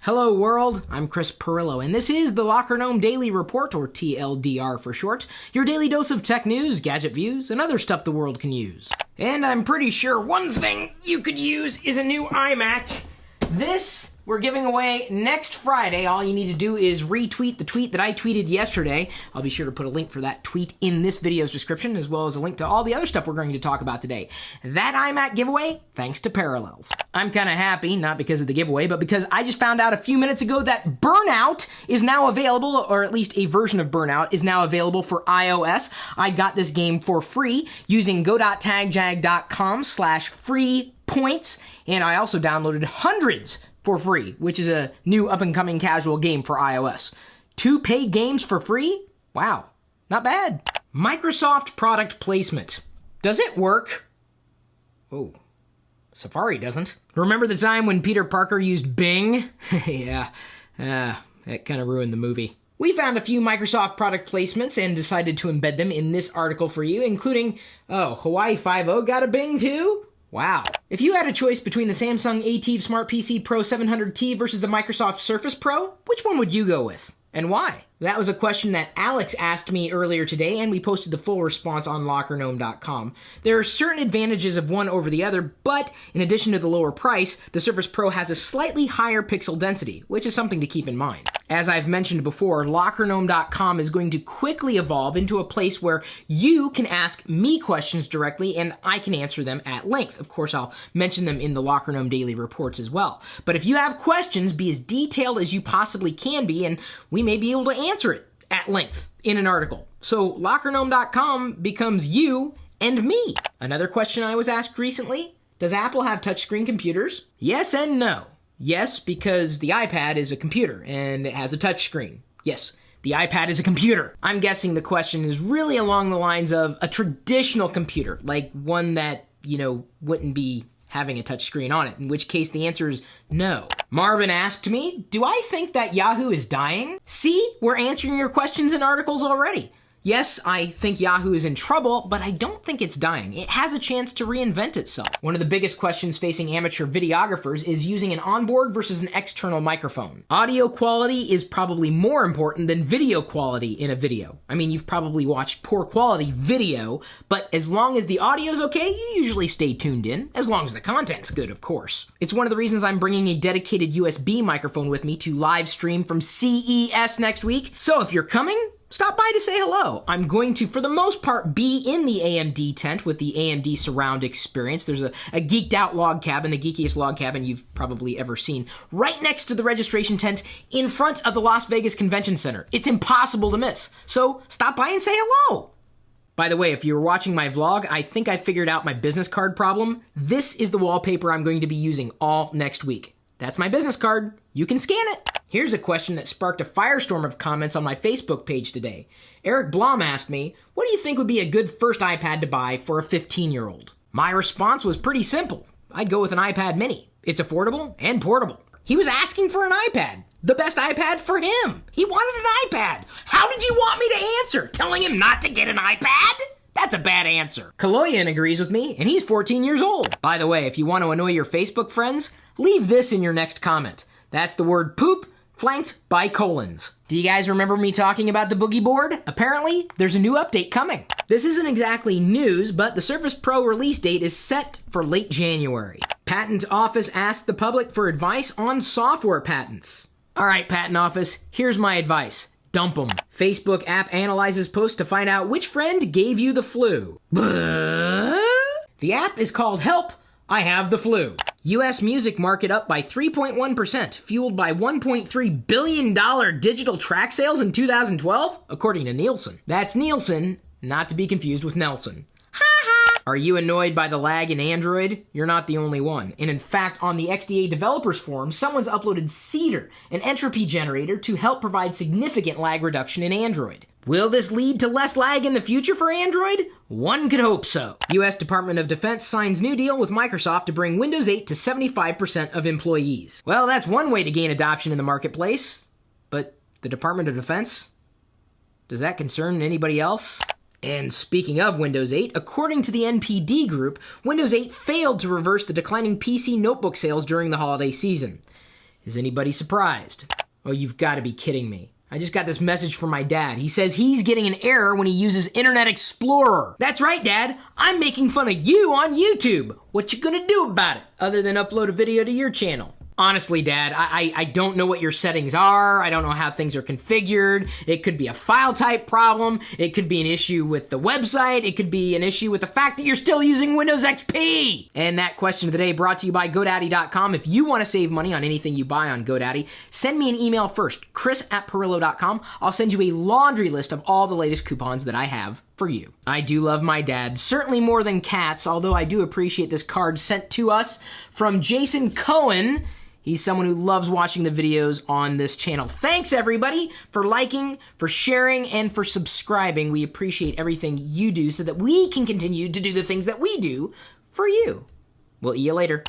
Hello world, I'm Chris Perillo, and this is the Locker Gnome Daily Report, or TLDR for short, your daily dose of tech news, gadget views, and other stuff the world can use. And I'm pretty sure one thing you could use is a new iMac. This we're giving away next Friday. All you need to do is retweet the tweet that I tweeted yesterday. I'll be sure to put a link for that tweet in this video's description, as well as a link to all the other stuff we're going to talk about today. That iMac giveaway, thanks to Parallels. I'm kind of happy, not because of the giveaway, but because I just found out a few minutes ago that Burnout is now available, or at least a version of Burnout is now available for iOS. I got this game for free using go.tagjag.com/free points, and I also downloaded Hundreds for free, which is a new up-and-coming casual game for iOS. 2 paid games for free? Wow, not bad. Microsoft product placement. Does it work? Oh, Safari doesn't. Remember the time when Peter Parker used Bing? Yeah, that kind of ruined the movie. We found a few Microsoft product placements and decided to embed them in this article for you, including, Hawaii 5.0 got a Bing too? Wow. If you had a choice between the Samsung ATIV Smart PC Pro 700T versus the Microsoft Surface Pro, which one would you go with? And why? That was a question that Alex asked me earlier today, and we posted the full response on lockergnome.com. There are certain advantages of one over the other, but in addition to the lower price, the Surface Pro has a slightly higher pixel density, which is something to keep in mind. As I've mentioned before, lockergnome.com is going to quickly evolve into a place where you can ask me questions directly and I can answer them at length. Of course, I'll mention them in the Locker Gnome Daily Reports as well. But if you have questions, be as detailed as you possibly can be, and we may be able to answer it at length in an article. So lockergnome.com becomes you and me. Another question I was asked recently, does Apple have touchscreen computers? Yes and no. Yes, because the iPad is a computer and it has a touchscreen. Yes, the iPad is a computer. I'm guessing the question is really along the lines of a traditional computer, like one that, wouldn't be having a touchscreen on it, in which case the answer is no. Marvin asked me, do I think that Yahoo is dying? See, we're answering your questions in articles already. Yes, I think Yahoo is in trouble, but I don't think it's dying. It has a chance to reinvent itself. One of the biggest questions facing amateur videographers is using an onboard versus an external microphone. Audio quality is probably more important than video quality in a video. I mean, you've probably watched poor quality video, but as long as the audio's okay, you usually stay tuned in, as long as the content's good, of course. It's one of the reasons I'm bringing a dedicated USB microphone with me to live stream from CES next week. So if you're coming, stop by to say hello. I'm going to, for the most part, be in the AMD tent with the AMD surround experience. There's a geeked out log cabin, the geekiest log cabin you've probably ever seen, right next to the registration tent in front of the Las Vegas Convention Center. It's impossible to miss. So stop by and say hello. By the way, if you were watching my vlog, I think I figured out my business card problem. This is the wallpaper I'm going to be using all next week. That's my business card. You can scan it. Here's a question that sparked a firestorm of comments on my Facebook page today. Eric Blom asked me, what do you think would be a good first iPad to buy for a 15-year-old? My response was pretty simple. I'd go with an iPad mini. It's affordable and portable. He was asking for an iPad. The best iPad for him. He wanted an iPad. How did you want me to answer? Telling him not to get an iPad? That's a bad answer. Kaloyan agrees with me, and he's 14 years old. By the way, if you want to annoy your Facebook friends, leave this in your next comment. That's the word poop, flanked by colons. Do you guys remember me talking about the boogie board? Apparently, there's a new update coming. This isn't exactly news, but the Surface Pro release date is set for late January. Patent Office asked the public for advice on software patents. All right, Patent Office, here's my advice. Dump them. Facebook app analyzes posts to find out which friend gave you the flu. The app is called Help, I Have the Flu. U.S. music market up by 3.1%, fueled by $1.3 billion digital track sales in 2012, according to Nielsen. That's Nielsen, not to be confused with Nelson. Ha ha! Are you annoyed by the lag in Android? You're not the only one. And in fact, on the XDA developers forum, someone's uploaded Cedar, an entropy generator, to help provide significant lag reduction in Android. Will this lead to less lag in the future for Android? One could hope so. U.S. Department of Defense signs new deal with Microsoft to bring Windows 8 to 75% of employees. Well, that's one way to gain adoption in the marketplace. But the Department of Defense? Does that concern anybody else? And speaking of Windows 8, according to the NPD Group, Windows 8 failed to reverse the declining PC notebook sales during the holiday season. Is anybody surprised? Oh, you've got to be kidding me. I just got this message from my dad. He says he's getting an error when he uses Internet Explorer. That's right, Dad. I'm making fun of you on YouTube. What you gonna do about it, other than upload a video to your channel? Honestly, Dad, I don't know what your settings are. I don't know how things are configured. It could be a file type problem. It could be an issue with the website. It could be an issue with the fact that you're still using Windows XP. And that question of the day brought to you by GoDaddy.com. If you want to save money on anything you buy on GoDaddy, send me an email first, chris@Pirillo.com. I'll send you a laundry list of all the latest coupons that I have for you. I do love my dad, certainly more than cats, although I do appreciate this card sent to us from Jason Cohen. He's someone who loves watching the videos on this channel. Thanks, everybody, for liking, for sharing, and for subscribing. We appreciate everything you do so that we can continue to do the things that we do for you. We'll see you later.